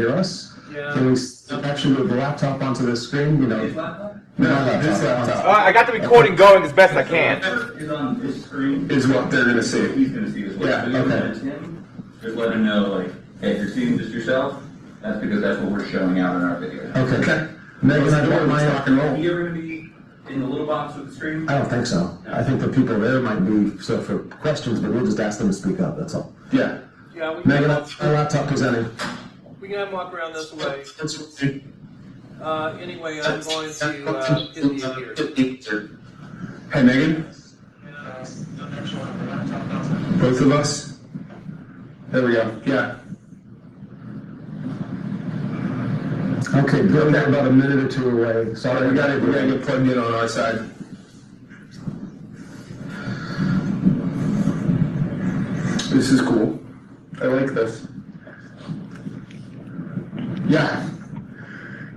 hear us. Yeah. Can we actually move the laptop onto the screen? You know, His laptop? no, this laptop. I got the recording going as best I can. Is on his screen. Is what they're gonna see. He's gonna see as well. Yeah, So you okay. let him, just let him know, like, hey, if you're seeing just yourself, that's because that's what we're showing out in our video. Okay. Megan, I don't want my rock and roll. Are you ever gonna be in the little box with the screen? I don't think so. I think the people there might be, so for questions, but we'll just ask them to speak up, that's all. Yeah. Yeah, we can, Megan, my laptop presenting. we can have him walk around this way. That's Anyway, I'm going to hit the here. Hey, Megan. Both of us. There we go. Yeah. Okay, Bill, we're about a minute or two away. Sorry, We gotta get plugged in on our side. This is cool. I like this. Yeah.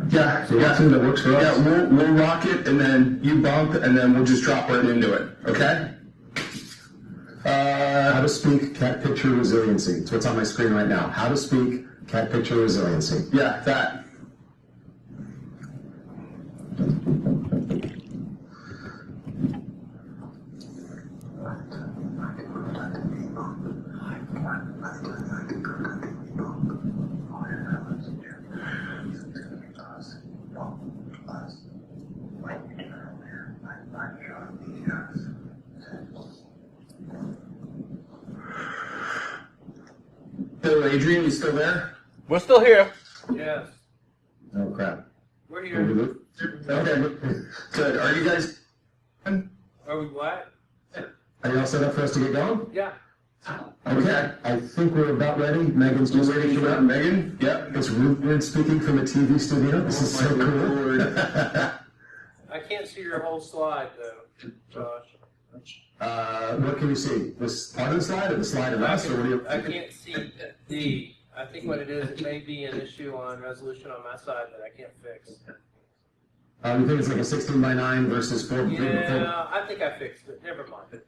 Yeah. So that's that works for us. Yeah, we'll rock it, and then you bump, and then we'll just drop right into it. Okay? How to speak cat picture resiliency. It's what's on my screen right now. How to speak cat picture resiliency. Yeah, that. Hello, Adrian, you still there? We're still here. Yes. Oh, crap. We're Can we here. move? Okay, good. Are you guys? Are we what? Are you all set up for us to get going? Yeah. Okay. I think we're about ready. Megan's just Waiting for that, Megan? Yep. It's weird speaking from a TV studio. This is so cool. I can't see your whole slide though, Josh. What can you see? This part of the slide or the slide of us? Or what do you? I can't see the. I think what it is, it may be an issue on resolution on my side that I can't fix. You think it's like a 16 by 9 versus 4? Yeah, I think I fixed it. Never mind.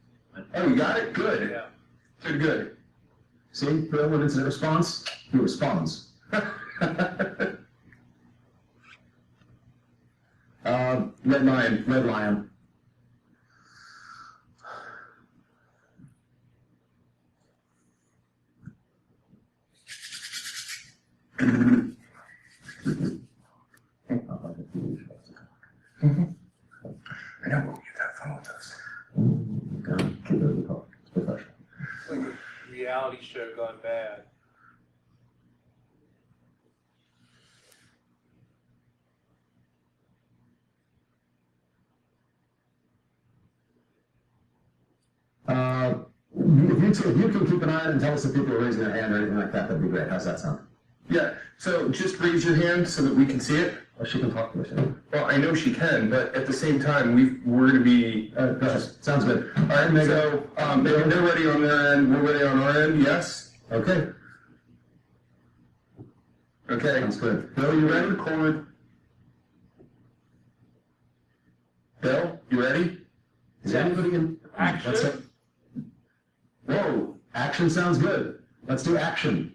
Oh, you got it? Good. Yeah. Good, good. See, Bill, when incident response, he responds. Red lion. Red lion. I know, we'll get that phone with us. Keep it in the car. It's professional. Like a reality show gone bad. If you can keep an eye on it and tell us if people are raising their hand or anything like that, that'd be great. How's that sound? Yeah, so just raise your hand so that we can see it. Oh, she can talk to us. Well, I know she can, but at the same time, we're going to be... Go ahead. Sounds good. All right, Megan. So, Megan, they're ready on their end. We're ready on our end. Yes? Okay. Okay. Sounds good. Bill, you ready? Record. Bill, you ready? Is anybody in? Action. That's it. Whoa. Action sounds good. Let's do action.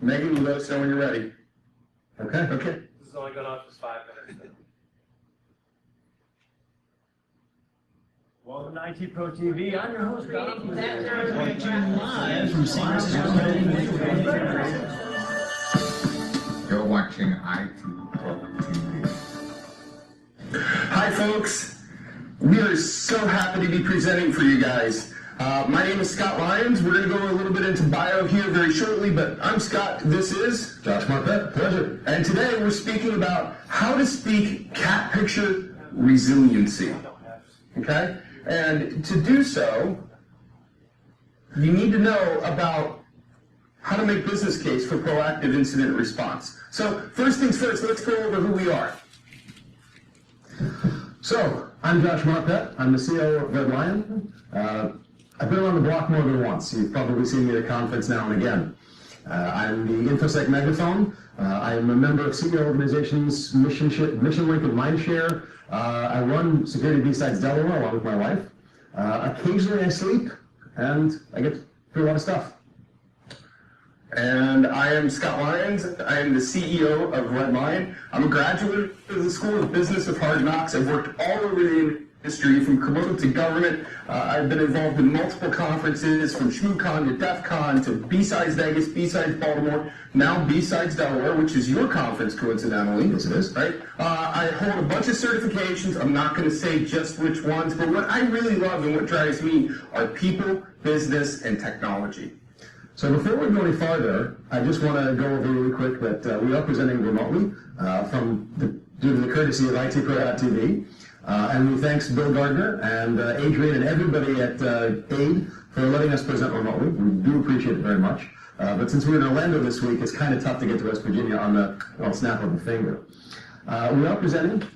Megan, you let us know when you're ready. Okay. Okay. This is only going on for 5 minutes. Welcome to IT Pro TV. I'm your host, Bob. Live from San Francisco. You're watching IT Pro TV. Hi, folks. We are so happy to be presenting for you guys. My name is Scott Lyons. We're going to go a little bit into bio here very shortly, but I'm Scott. This is Josh Marquette. Pleasure. And today we're speaking about how to speak cat picture resiliency. Okay? And to do so, you need to know about how to make business case for proactive incident response. So first things first, let's go over who we are. So, I'm Josh Marquette. I'm the CEO of Red Lion. I've been around the block more than once. You've probably seen me at a conference now and again. I'm the InfoSec megaphone. I am a member of CEO organizations Mission Link and Mindshare. I run Security B-Sides Delaware along with my wife. Occasionally I sleep. and I get to do a lot of stuff. And I am Scott Lyons. I am the CEO of Red Lion. I'm a graduate of the School of Business of Hard Knocks. I've worked all over the industry, from commercial to government. I've been involved in multiple conferences, from ShmooCon to DEF CON to B-Sides Vegas, B-Sides Baltimore, now B-Sides Delaware, which is your conference, coincidentally. Yes, it is. Right? I hold a bunch of certifications. I'm not going to say just which ones, but what I really love and what drives me are people, business, and technology. So before we go any farther, I just want to go over really quick that we are presenting remotely due to the courtesy of ITPro.tv. And we thanks Bill Gardner and Adrian and everybody at AIDE for letting us present remotely. We do appreciate it very much. But since we're in Orlando this week, it's kind of tough to get to West Virginia on the snap of a finger. We are presenting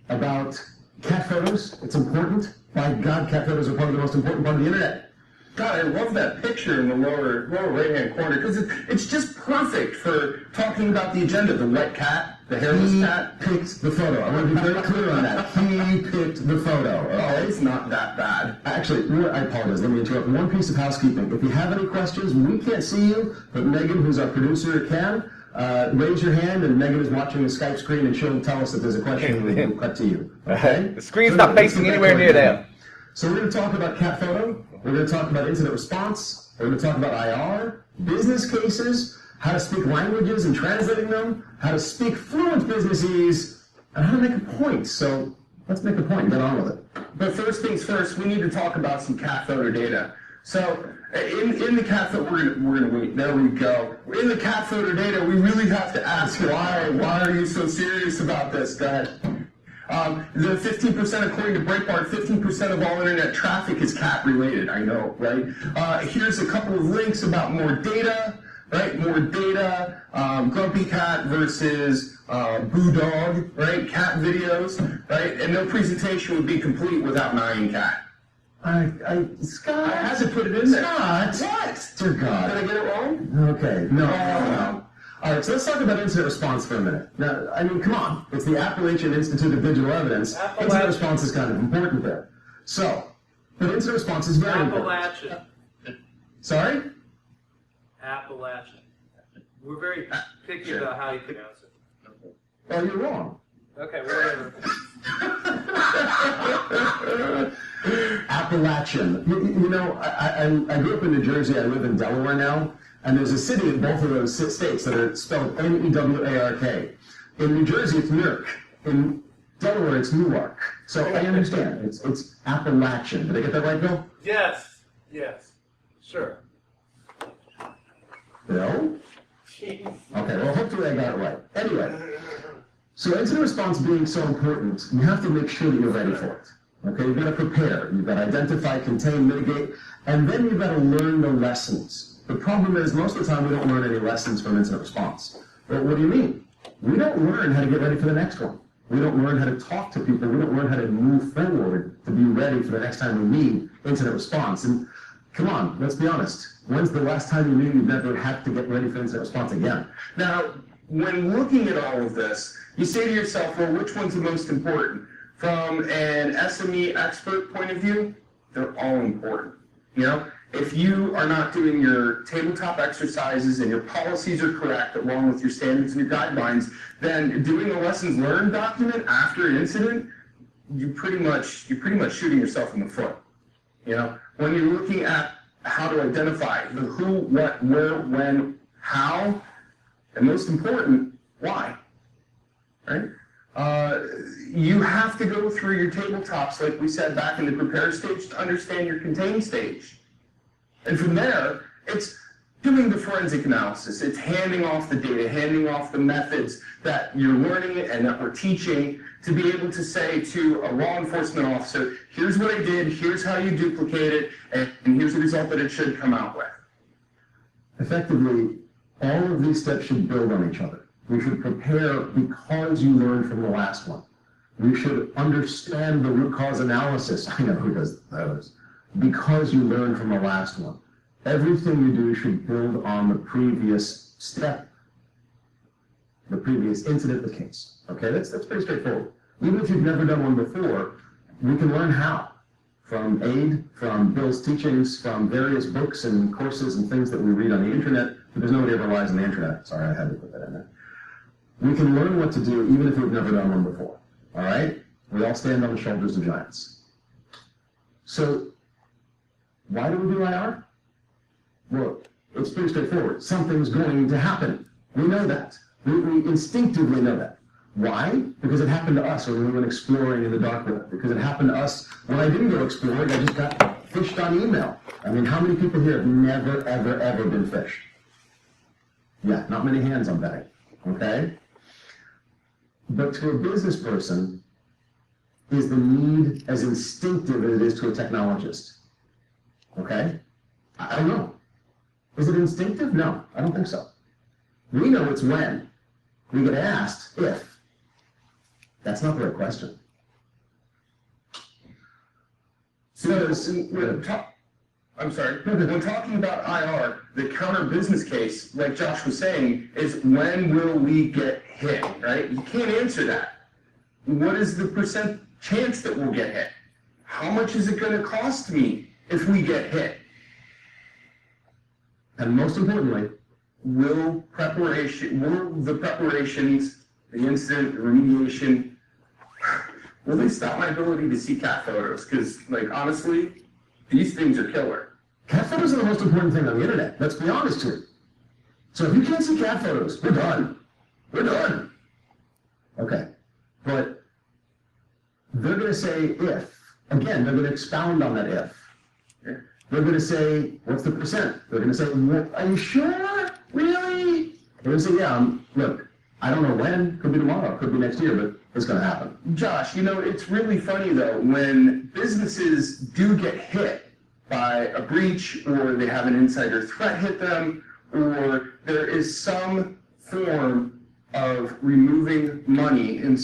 about cat photos. It's important. By God, cat photos are part of the most important part of the internet. God, I love that picture in the lower right-hand corner, because it's just perfect for talking about the agenda. The wet cat, the hairless cat. He picked the photo. I want to be very clear on that. He picked the photo. Oh, it's not that bad. Actually, I apologize. Let me interrupt. One piece of housekeeping. If you have any questions, we can't see you, but Megan, who's our producer, can. Raise your hand, and Megan is watching the Skype screen, and she'll tell us if there's a question, and we'll cut to you. Okay? The screen's not facing anywhere near them. So we're going to talk about cat photo. We're going to talk about incident response. We're going to talk about IR, business cases, how to speak languages and translating them, how to speak fluent businessese, and how to make a point. So let's make a point and get on with it. But first things first, we need to talk about some cat photo data. So in the cat photo, we're gonna wait. There we go. In the cat photo data, we really have to ask why. Why are you so serious about this? Go ahead. The 15%, according to Breitbart, 15% of all internet traffic is cat related. I know, right? Here's a couple of links about more data, right? More data, grumpy cat versus boo dog, right? Cat videos, right? And no presentation would be complete without Nyan Cat. Scott. I had to put it in there. Scott. What? Dear God. Did I get it wrong? Okay. No. All right, so let's talk about incident response for a minute. Now, I mean, come on. It's the Appalachian Institute of Digital Evidence. Incident response is kind of important there. So, but incident response is very important. Appalachian. Sorry? Appalachian. We're very picky about how you pronounce it. Well, you're wrong. Okay, whatever. Appalachian. You know, I grew up in New Jersey. I live in Delaware now. And there's a city in both of those states that are spelled Newark. In New Jersey, it's Newark. In Delaware, it's Newark. So I understand. It's Appalachian. Did I get that right, Bill? Yes. Sure. Bill? Okay, well, hopefully I got it right. Anyway, so incident response being so important, you have to make sure that you're ready for it. Okay, you've got to prepare. You've got to identify, contain, mitigate, and then you've got to learn the lessons. The problem is, most of the time, we don't learn any lessons from incident response. But what do you mean? We don't learn how to get ready for the next one. We don't learn how to talk to people. We don't learn how to move forward to be ready for the next time we need incident response. And come on, let's be honest. When's the last time you knew you'd never have to get ready for incident response again? Now, when looking at all of this, you say to yourself, well, which one's the most important? From an SME expert point of view, they're all important. You know, if you are not doing your tabletop exercises and your policies are correct, along with your standards and your guidelines, then doing a lessons learned document after an incident, you're pretty much shooting yourself in the foot. You know, when you're looking at how to identify the who, what, where, when, how, and most important, why, right? You have to go through your tabletops, like we said, back in the prepare stage to understand your contain stage. And from there, it's doing the forensic analysis. It's handing off the data, handing off the methods that you're learning and that we're teaching to be able to say to a law enforcement officer, here's what I did, here's how you duplicate it, and here's the result that it should come out with. Effectively, all of these steps should build on each other. We should prepare because you learned from the last one. We should understand the root cause analysis. I know who does those. Because you learned from the last one. Everything you do should build on the previous step, the previous incident, the case. Okay, that's pretty straightforward. Even if you've never done one before, we can learn how from AIDE, from Bill's teachings, from various books and courses and things that we read on the internet, because nobody ever lies on the internet. Sorry, I had to put that in there. We can learn what to do even if we've never done one before, all right? We all stand on the shoulders of giants. So, why do we do IR? Well, it's pretty straightforward. Something's going to happen. We know that. We instinctively know that. Why? Because it happened to us when we went exploring in the dark web. Because it happened to us when I didn't go exploring, I just got fished on email. I mean, how many people here have never, ever, ever been fished? Yeah, not many hands on betting, okay? But to a business person, is the need as instinctive as it is to a technologist? Okay? I don't know. Is it instinctive? No, I don't think so. We know it's when. We get asked if. That's not the right question. I'm sorry. When talking about IR, the counter business case, like Josh was saying, is when will we get hit, right? You can't answer that. What is the percent chance that we'll get hit? How much is it going to cost me if we get hit? And most importantly, will the preparations, the incident, the remediation, will they stop my ability to see cat photos? Because, like, honestly, these things are killer. cat photos are the most important thing on the internet. Let's be honest here. So if you can't see cat photos, we're done. We're done. Okay. But they're going to say if. Again, they're going to expound on that if. They're going to say, what's the percent? They're going to say, are you sure? Really? They're going to say, yeah, look, I don't know when. Could be tomorrow. Could be next year, but it's going to happen. Josh, you know, it's really funny, though, when businesses do get hit by a breach or they have an insider threat hit them or there is some form of removing money in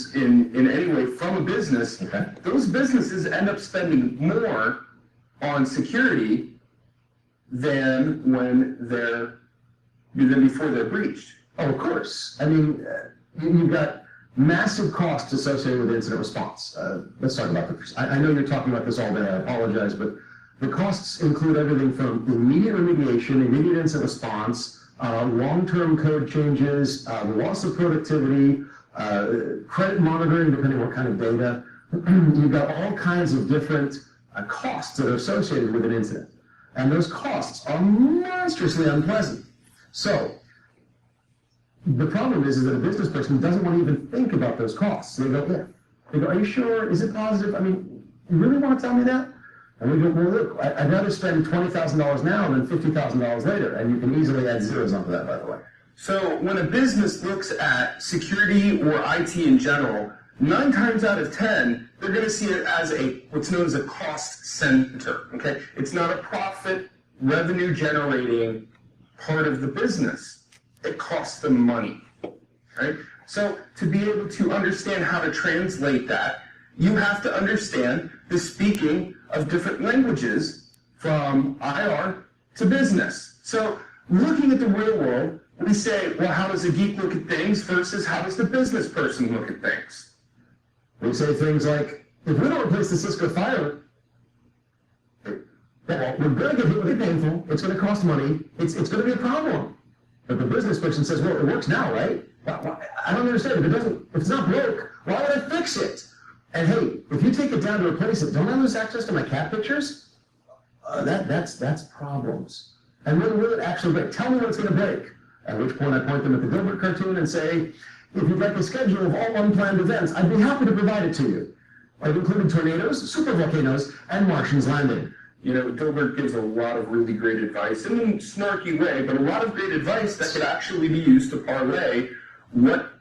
any way from a business, Okay. those businesses end up spending more on security than before they're breached. Oh, of course. I mean, you've got massive costs associated with incident response. Let's talk about the. I know you're talking about this all day. I apologize, but the costs include everything from immediate remediation, immediate incident response, long-term code changes, loss of productivity, credit monitoring, depending on what kind of data. You've got all kinds of different costs that are associated with an incident. And those costs are monstrously unpleasant. So, the problem is that a business person doesn't want to even think about those costs. They go, yeah. They go, are you sure? Is it positive? I mean, you really want to tell me that? And we go, well, look, I'd rather spend $20,000 now than $50,000 later. And you can easily add zeros onto that, by the way. So when a business looks at security or IT in general, 9 times out of 10, they're going to see it as what's known as a cost center. Okay, it's not a profit, revenue generating part of the business. It costs them money, right? So to be able to understand how to translate that, you have to understand the speaking of different languages from IR to business. So looking at the real world, we say, well, how does a geek look at things versus how does the business person look at things? We say things like, if we don't replace the Cisco fire, we're going to get hit with it painful, it's going to cost money, it's going to be a problem. But the business person says, well, it works now, right? I don't understand. If it's not broke, why would I fix it? And hey, if you take it down to replace it, don't I lose access to my cat pictures? That's problems. And when will it actually break? Tell me when it's going to break. At which point I point them at the Dilbert cartoon and say, if you'd like a schedule of all unplanned events, I'd be happy to provide it to you. I've included tornadoes, supervolcanoes, and Martians landing. You know, Dilbert gives a lot of really great advice in a snarky way, but a lot of great advice that could actually be used to parlay what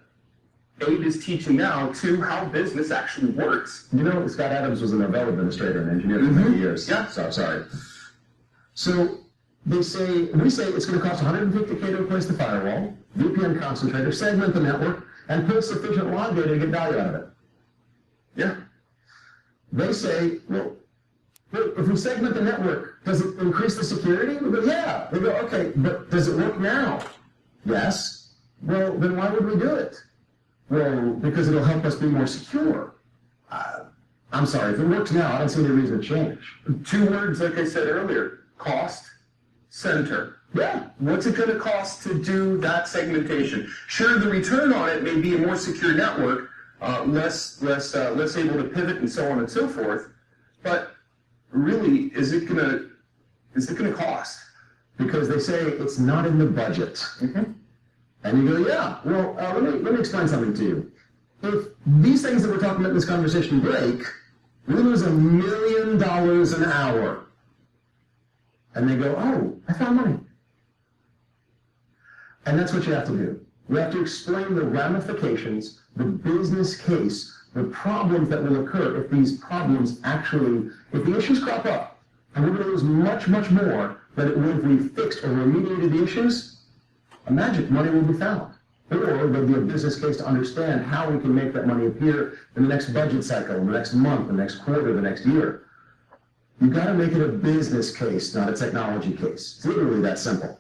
AIDE is teaching now to how business actually works. You know, Scott Adams was a Novell administrator and engineer for many years. Yeah. So, sorry. So, we say it's going to cost $150K to replace the firewall, VPN concentrator, segment the network, and pull sufficient log data to get value out of it. Yeah. They say, well, if we segment the network, does it increase the security? We go, yeah. They go, okay, but does it work now? Yes. Well, then why would we do it? Well, because it'll help us be more secure. I'm sorry, if it works now, I don't see any reason to change. 2 words, like I said earlier, cost, center. Yeah. What's it going to cost to do that segmentation? Sure, the return on it may be a more secure network, less able to pivot and so on and so forth, but really, is it going to cost? Because they say it's not in the budget. Mm-hmm. And you go, yeah, well, let me explain something to you. If these things that we're talking about in this conversation break, we lose $1 million an hour. And they go, oh, I found money. And that's what you have to do. You have to explain the ramifications, the business case, the problems that will occur if these problems actually, if the issues crop up, and we're going to lose much, much more than it would if we fixed or remediated the issues, a magic money will be found. Or there'll be a business case to understand how we can make that money appear in the next budget cycle, in the next month, the next quarter, the next year. You've got to make it a business case, not a technology case. It's literally that simple.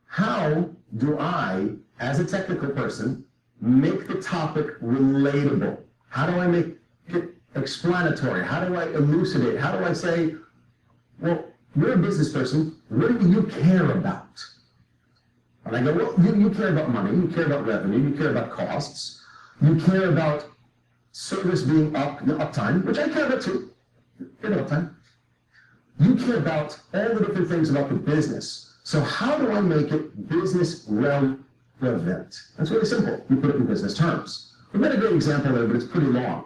How do I, as a technical person, make the topic relatable? How do I make it explanatory? How do I elucidate? How do I say, well, you're a business person, what do you care about? And I go, well, you care about money, you care about revenue, you care about costs, you care about service being uptime, which I care about too. Care about uptime. You care about all the different things about the business. So how do I make it business relevant? That's really simple. You put it in business terms. We've got a great example there, but it's pretty long.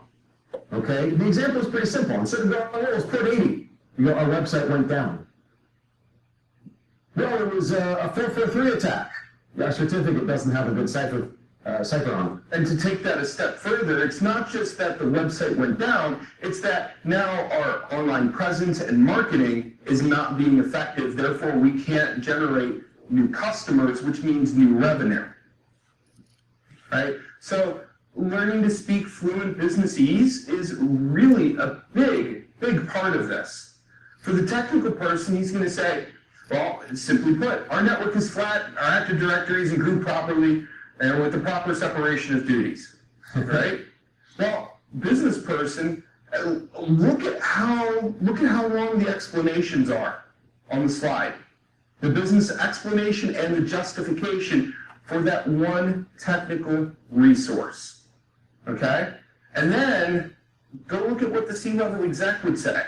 Okay? The example is pretty simple. Instead of going, oh, it's port 80, you go, our website went down. Well, it was a 443 attack. Our certificate doesn't have a good cipher on it. And to take that a step further, it's not just that the website went down, it's that now our online presence and marketing is not being effective, therefore we can't generate new customers, which means new revenue. Right? So learning to speak fluent businessese is really a big part of this. For the technical person, he's going to say, well, simply put, our network is flat, our Active Directory isn't grouped properly, and with the proper separation of duties, right? Well, business person, look at how long the explanations are on the slide. The business explanation and the justification for that one technical resource, okay? And then go look at what the C-level exec would say.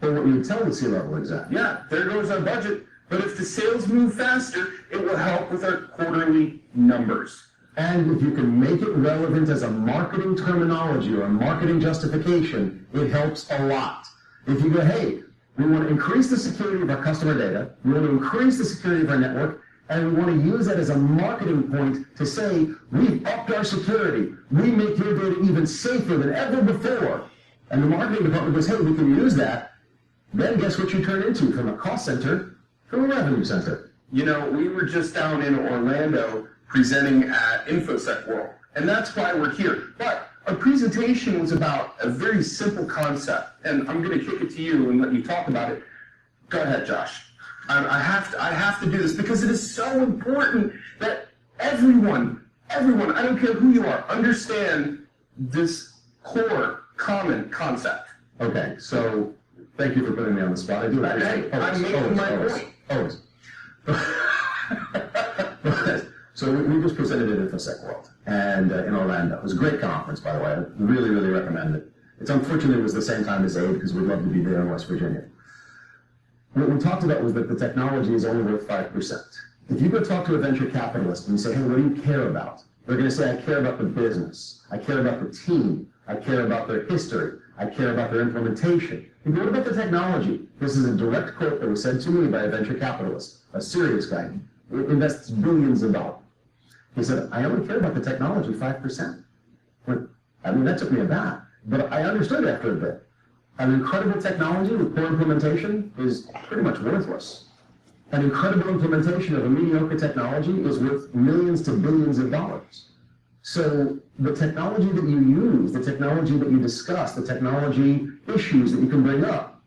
Or what you would tell the C-level exec. Yeah, there goes our budget. But if the sales move faster, it will help with our quarterly numbers. And if you can make it relevant as a marketing terminology or a marketing justification, it helps a lot. If you go, hey, we want to increase the security of our customer data, we want to increase the security of our network, and we want to use that as a marketing point to say, we've upped our security, we make your data even safer than ever before. And the marketing department goes, hey, we can use that. Then guess what you turn into from a cost center to a revenue center? You know, we were just down in Orlando presenting at InfoSec World, and that's why we're here. But our presentation was about a very simple concept, and I'm going to kick it to you and let you talk about it. Go ahead, Josh. I have to do this because it is so important that everyone, I don't care who you are, understand this core common concept. Okay, so thank you for putting me on the spot. I do appreciate it. I'm making my point. Always. So we just presented at InfoSec World and in Orlando. It was a great conference, by the way. I really, really recommend it. It's unfortunately it was the same time as AIDE because we'd love to be there in West Virginia. What we talked about was that the technology is only worth 5%. If you go talk to a venture capitalist and you say, hey, what do you care about? They're going to say, I care about the business. I care about the team. I care about their history. I care about their implementation. And what about the technology? This is a direct quote that was said to me by a venture capitalist, a serious guy, who invests billions of dollars. He said, I only care about the technology 5%. I mean, that took me aback, but I understood after a bit. An incredible technology with poor implementation is pretty much worthless. An incredible implementation of a mediocre technology is worth millions to billions of dollars. So the technology that you use, the technology that you discuss, the technology issues that you can bring up,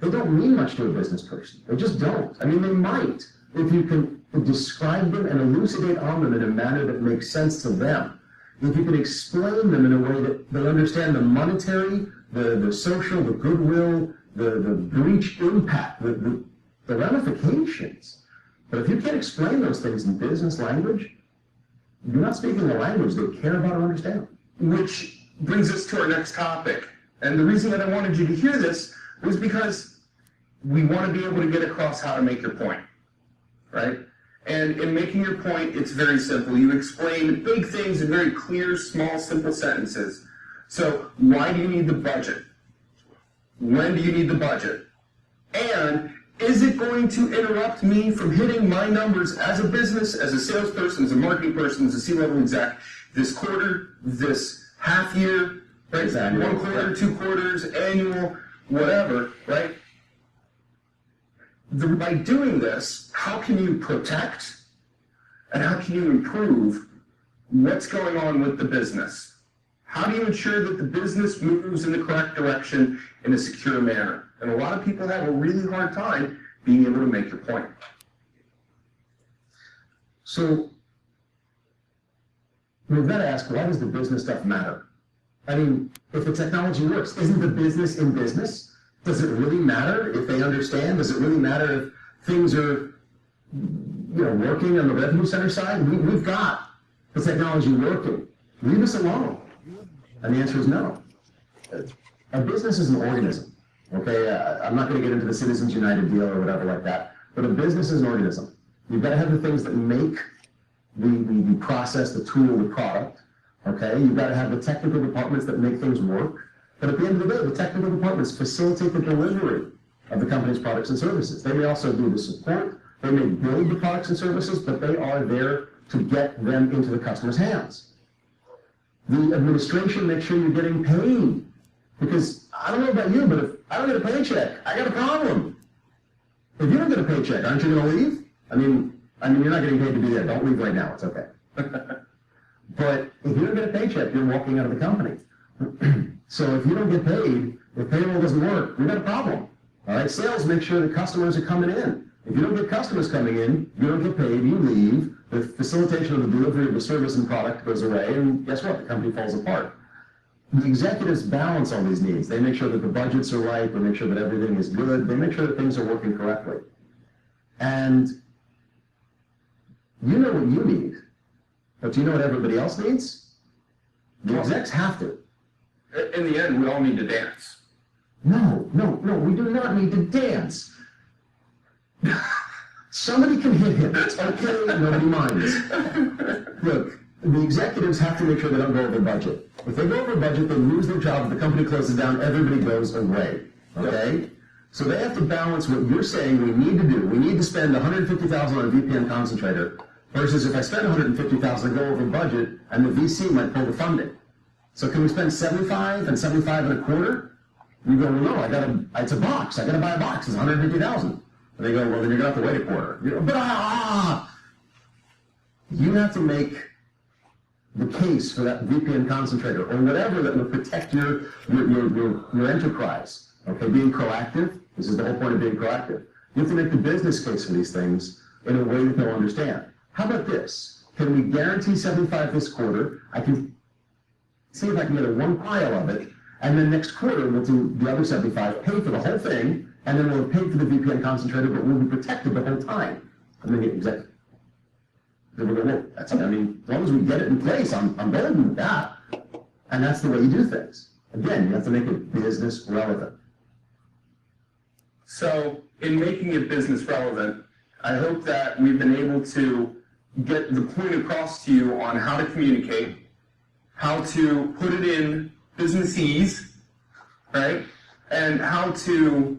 they don't mean much to a business person. They just don't. I mean, they might if you can describe them and elucidate on them in a manner that makes sense to them. if you can explain them in a way that they understand the monetary, the social, the goodwill, the breach impact, the ramifications. But if you can't explain those things in business language, you're not speaking the language they care about or understand. Which brings us to our next topic. And the reason that I wanted you to hear this was because we want to be able to get across how to make your point, right? And in making your point, it's very simple. You explain big things in very clear, small, simple sentences. So why do you need the budget? When do you need the budget? And is it going to interrupt me from hitting my numbers as a business, as a salesperson, as a marketing person, as a C-level exec, this quarter, this half year, right? Exactly. 1 quarter, 2 quarters, annual, whatever, right? By doing this, how can you protect and how can you improve what's going on with the business? How do you ensure that the business moves in the correct direction in a secure manner? And a lot of people have a really hard time being able to make your point. So we've got to ask, why does the business stuff matter? I mean, if the technology works, isn't the business in business? Does it really matter if they understand? Does it really matter if things are, working on the revenue center side? We've got the technology working. Leave us alone. And the answer is no. A business is an organism. Okay, I'm not going to get into the Citizens United deal or whatever like that, but a business is an organism. You've got to have the things that make the process, the tool, the product. Okay, you've got to have the technical departments that make things work. But at the end of the day, the technical departments facilitate the delivery of the company's products and services. They may also do the support. They may build the products and services, but they are there to get them into the customer's hands. The administration makes sure you're getting paid. Because I don't know about you, but if I don't get a paycheck, I got a problem. If you don't get a paycheck, aren't you going to leave? I mean, you're not getting paid to be there. Don't leave right now. It's okay. But if you don't get a paycheck, you're walking out of the company. So if you don't get paid, if payroll doesn't work, we've got a problem. All right, sales make sure the customers are coming in. If you don't get customers coming in, you don't get paid, you leave, the facilitation of the delivery of the service and product goes away, and guess what? The company falls apart. The executives balance all these needs. They make sure that the budgets are right, they make sure that everything is good, they make sure that things are working correctly. And you know what you need, but do you know what everybody else needs? The execs have to. In the end, we all need to dance. No, we do not need to dance. Somebody can hit him. It's okay, nobody minds. Look, the executives have to make sure they don't go over budget. If they go over budget, they lose their job. If the company closes down, everybody goes away. Okay? Yep. So they have to balance what you're saying we need to do. We need to spend $150,000 on a VPN concentrator versus if I spend $150,000 and go over budget, and the VC might pull the funding. So can we spend 75 and 75 and a quarter? You go, well, no, it's a box. I got to buy a box. It's $150,000. And they go, well, then you're going to have to wait a quarter. You have to make the case for that VPN concentrator or whatever that will protect your enterprise. Okay, being proactive. This is the whole point of being proactive. You have to make the business case for these things in a way that they'll understand. How about this? Can we guarantee 75 this quarter? I can see if I can get a one pile of it, and then next quarter we'll do the other 75, pay for the whole thing, and then we'll pay for the VPN concentrator, but we'll be protected the whole time. And then get executive. That's, as long as we get it in place, I'm golden with that. And that's the way you do things. Again, you have to make it business relevant. So, in making it business relevant, I hope that we've been able to get the point across to you on how to communicate, how to put it in businessese, right? And how to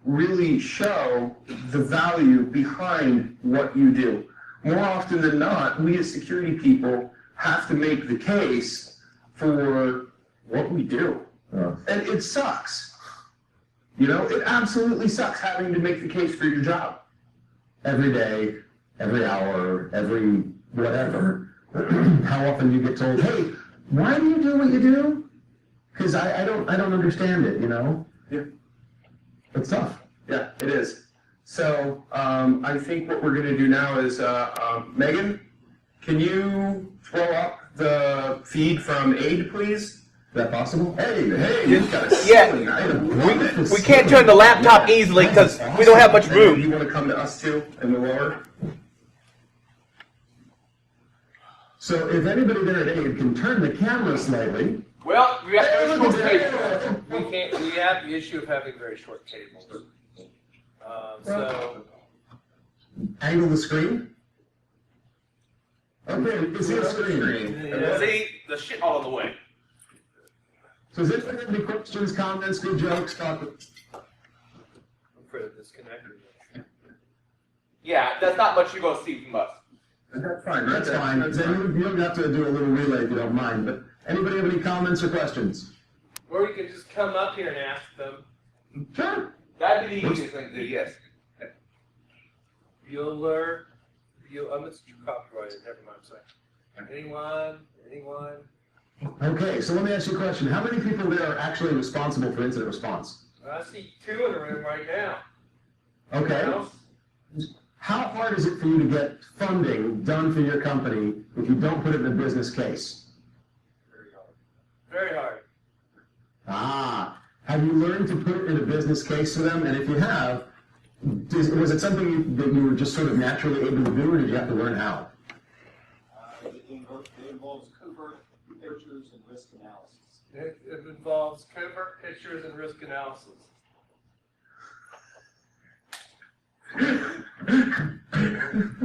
really show the value behind what you do. More often than not, we as security people have to make the case for what we do. And it sucks. It absolutely sucks having to make the case for your job. Every day, every hour, every whatever. How often you get told, hey, why do you do what you do? Because I don't understand it, Yeah. It's tough. Yeah, it is. So I think what we're going to do now is, Megan, can you throw up the feed from AIDE, please? Is that possible? Hey, you've got a Yeah. ceiling item. We can't turn the laptop easily because we don't have much And then room. you want to come to us too in the lower? So if anybody there at AIDE can turn the camera slightly. Well, we have very short cables. We have the issue of having very short cables. So Angle the screen. Okay, we can see a screen. see the shit all in the way. So is there any questions, comments, good jokes, talk? I'm afraid of disconnected. Yeah, that's not much you're going to see from us. That's fine. That's fine. Then you don't have to do a little relay if you don't mind. But anybody have any comments or questions? Or you can just come up here and ask them. Sure. That'd be the easiest thing to do, yes. Bueller, it's copyrighted. Never mind. Sorry. Anyone? Okay, so let me ask you a question. How many people there are actually responsible for incident response? I see 2 in the room right now. Okay. Anyone else? How hard is it for you to get funding done for your company if you don't put it in a business case? Very hard. Ah, have you learned to put it in a business case for them? And if you have, was it something that you were just sort of naturally able to do, or did you have to learn how? It involves covert pictures and risk analysis. It involves covert pictures and risk analysis.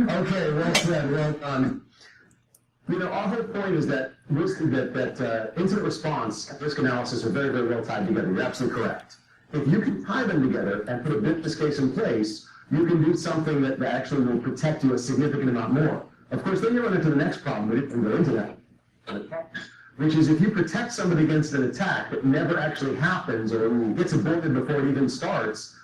Okay, well said, well done. You know, our whole point is that incident response and risk analysis are very, very well tied together. You're absolutely correct. If you can tie them together and put a business case in place, you can do something that actually will protect you a significant amount more. Of course, then you run into the next problem, but it can go into that, which is if you protect somebody against an attack that never actually happens or gets aborted before it even starts,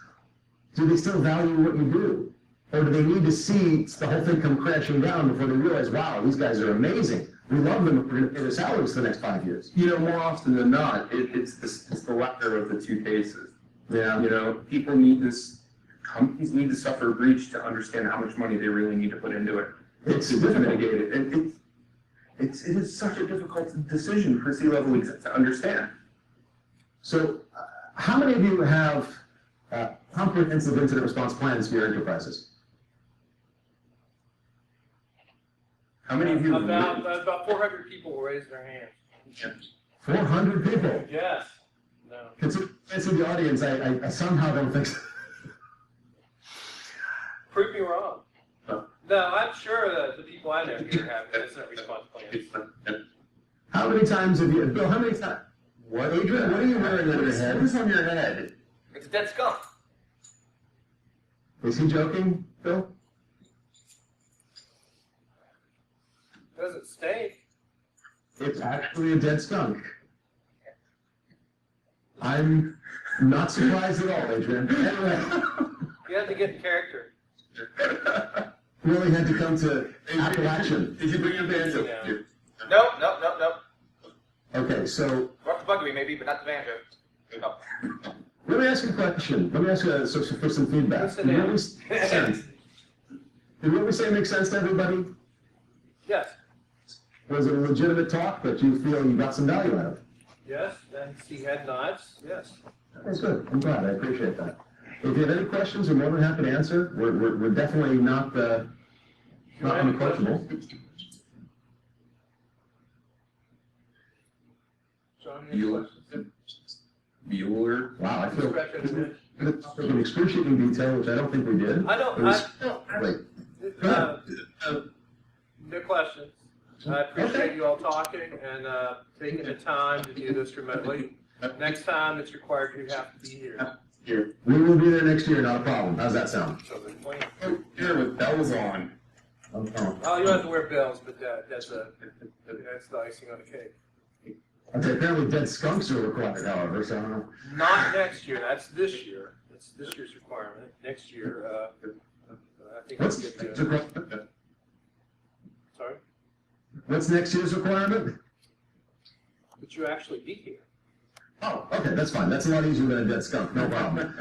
do they still value what you do? Or do they need to see the whole thing come crashing down before they realize, wow, these guys are amazing. We love them if we're going to pay their salaries for the next 5 years. You know, more often than not, it's the latter of the two cases. Yeah. You know, people need this, companies need to suffer a breach to understand how much money they really need to put into it. It's to difficult. mitigate it. And it is such a difficult decision for C-level execs to understand. So, how many of you have comprehensive incident response plans for your enterprises? How many of you? About 400 people will raise their hands. 400 people. Yes. No. Considering the audience, I somehow don't think so. Prove me wrong. No, I'm sure that the people I know here have incident response plans. How many times have you, Bill, how many times? What, Adrian, what are you wearing on your head? What is on your head? It's a dead skunk. Is he joking, Bill? Doesn't stink. It's actually a dead skunk. I'm not surprised at all, Adrian. Anyway, You have to get in character. really had to come to Appalachian. Did you bring your banjo? Yeah. No. Okay, so Rock the buggery maybe, but not the banjo. No. let me ask you a question. Let me ask you for some feedback. Listen Did in. what we say- did what we say make sense to everybody? Yes. Was it a legitimate talk that you feel you got some value out of? Yes. And see head nods. Yes. That's good. I'm glad. I appreciate that. If you have any questions, we're more than happy to answer. We're definitely not unapproachable. John, any questions? Bueller. Wow, I feel Scratch your head. in excruciating detail, which I don't think we did. I don't. It was- wait. Go ahead. No questions. I appreciate you all talking and taking the time to do this remotely. Next time it's required you have to be here. Here. We will be there next year, not a problem. How's that sound? So the plan. Here with bells on. Oh, you don't have to wear bells, but that's the icing on the cake. Okay, apparently dead skunks are required, however, so I don't know. Not next year. That's this year. That's this year's requirement. Next year, I think What's we'll get next year's to. requirement? Sorry, What's next year's requirement? but you actually be here. Oh, okay, that's fine. That's a lot easier than a dead skunk. No problem.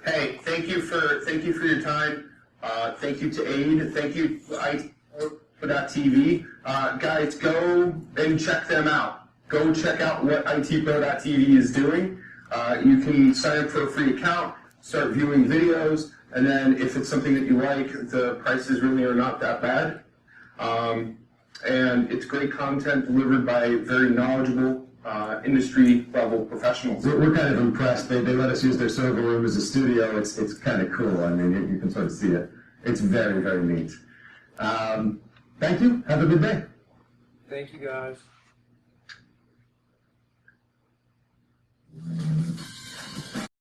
Hey, thank you for your time. Thank you to AIDE. Thank you. ITPro.tv. Guys, go and check them out. Go check out what ITPro.tv is doing. You can sign up for a free account, start viewing videos, and then if it's something that you like, the prices really are not that bad. And it's great content delivered by very knowledgeable industry level professionals. We're kind of impressed. They let us use their server room as a studio. It's kind of cool. I mean, you can sort of see it. It's very, very neat. Thank you. Have a good day. Thank you, guys.